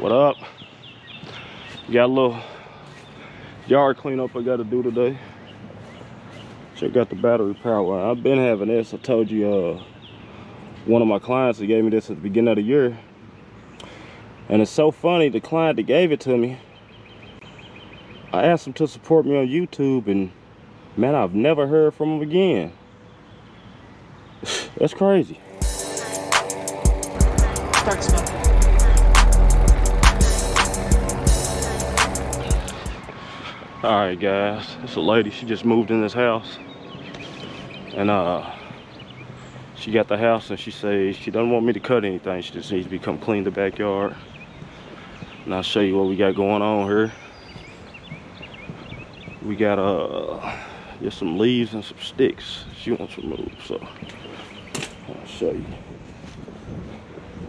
What up? Got a little yard cleanup I gotta do today. Check out the battery power. I've been having this. I told you one of my clients that gave me this at the beginning of the year. And it's so funny, the client that gave it to me, I asked him to support me on YouTube, and man, I've never heard from him again. That's crazy. Start smoking. Alright guys, it's a lady, she just moved in this house. And she got the house and she says she doesn't want me to cut anything, she just needs to come clean the backyard. And I'll show you what we got going on here. We got just some leaves and some sticks she wants removed, so I'll show you.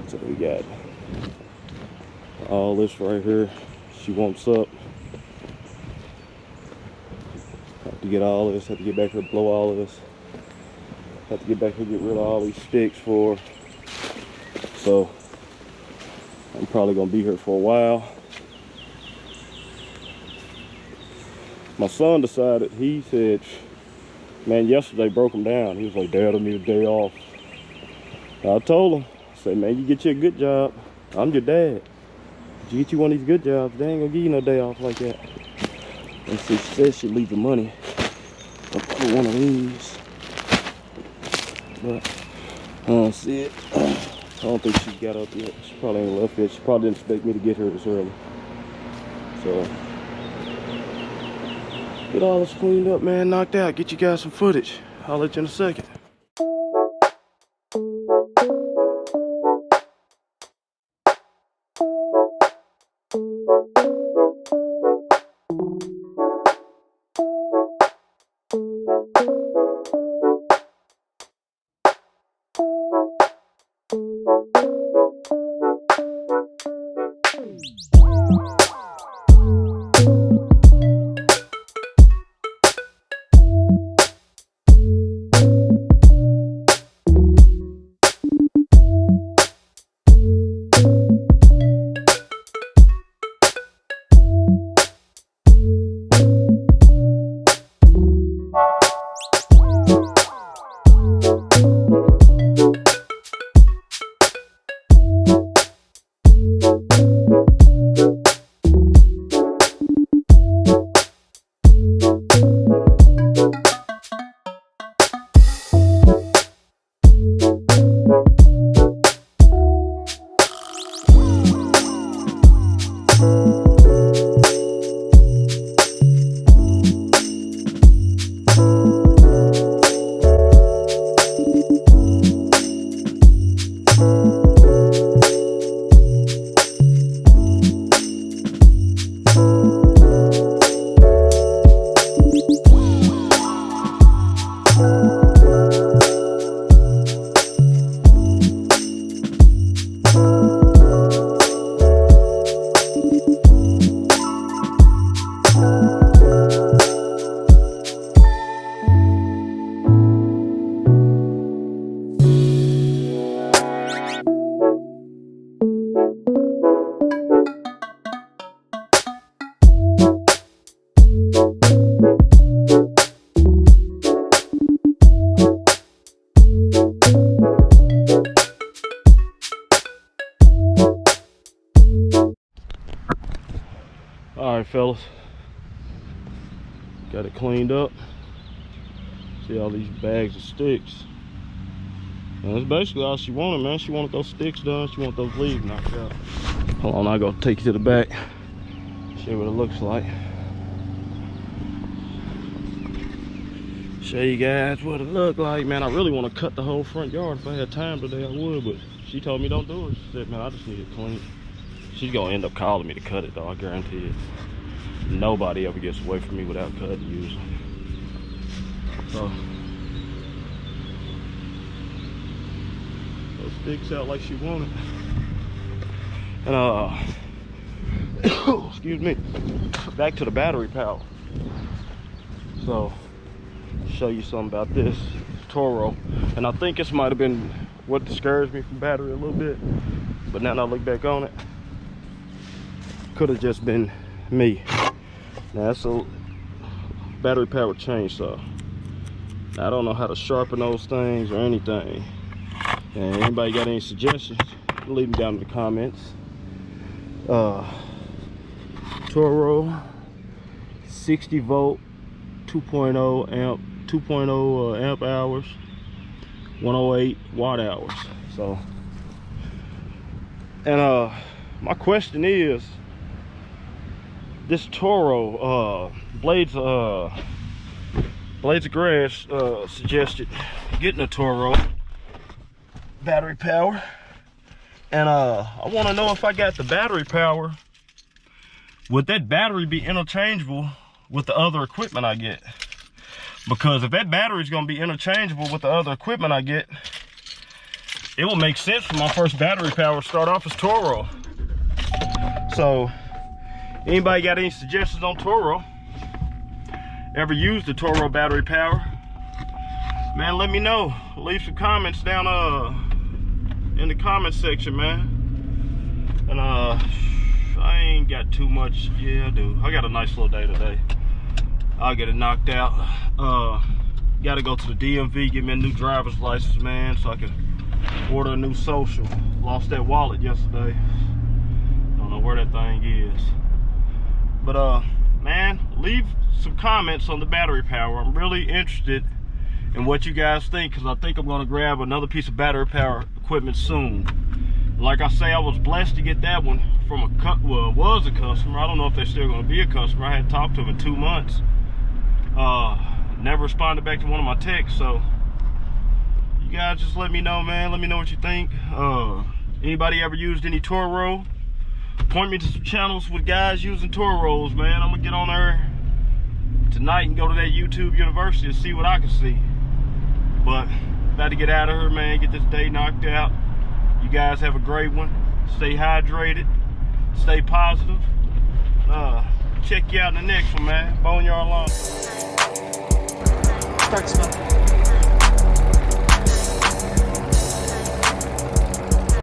So we got all this right here she wants up. Have to get all this, have to get back here, blow all of this. Have to get back here, get rid of all these sticks for her. So I'm probably gonna be here for a while. My son decided, he said, man, yesterday broke him down. He was like, Dad, I need a day off. I told him, I said, man, you get you a good job. I'm your dad. You get you one of these good jobs, they ain't gonna give you no day off like that. And so she said she'd leave the money for one of these. But I don't see it. I don't think she got up yet. She probably ain't left yet. She probably didn't expect me to get here this early. So get all this cleaned up, man, knocked out. Get you guys some footage. I'll let you in a second. Alright fellas, got it cleaned up. See all these bags of sticks, and that's basically all she wanted, man. She wanted those sticks done, she wanted those leaves knocked out. Hold on, I'll go take you to the back, show you what it looks like. Show you guys what it looked like, man. I really want to cut the whole front yard. If I had time today I would, but she told me don't do it. She said, man, I just need it clean. She's gonna end up calling me to cut it though, I guarantee it. Nobody ever gets away from me without cutting usually. So those sticks out like she wanted. And excuse me, back to the battery power. So show you something about this Toro, and I think this might have been what discouraged me from battery a little bit, but now that I look back on it, could have just been me. Now that's a battery powered chainsaw. Now, I don't know how to sharpen those things or anything. And anybody got any suggestions, leave them down in the comments. Toro 60 volt 2.0 amp 2.0 amp hours, 108 watt hours. So, and my question is, this Toro Blades of Grass suggested getting a Toro battery power, and I want to know if I got the battery power, would that battery be interchangeable with the other equipment I get? Because if that battery is going to be interchangeable with the other equipment I get, it will make sense for my first battery power to start off as Toro. So, anybody got any suggestions on Toro? Ever used the Toro battery power? Man, let me know. Leave some comments down in the comment section, man. And I ain't got too much. Yeah, I do. I got a nice little day today. I'll get it knocked out. Gotta go to the DMV, get me a new driver's license, man, so I can order a new social. Lost that wallet yesterday. Don't know where that thing is. But man, leave some comments on the battery power. I'm really interested in what you guys think, because I think I'm gonna grab another piece of battery power equipment soon. Like I say, I was blessed to get that one from was a customer. I don't know if they're still gonna be a customer. I hadn't talked to them in 2 months. Never responded back to one of my texts, so you guys just let me know, man. Let me know what you think. Anybody ever used any Toro? Point me to some channels with guys using Toros, man. I'm gonna get on there tonight and go to that YouTube University and see what I can see. But about to get out of here, man. Get this day knocked out. You guys have a great one. Stay hydrated. Stay positive. Check you out in the next one, man. Boneyard Lawn. Start smoking.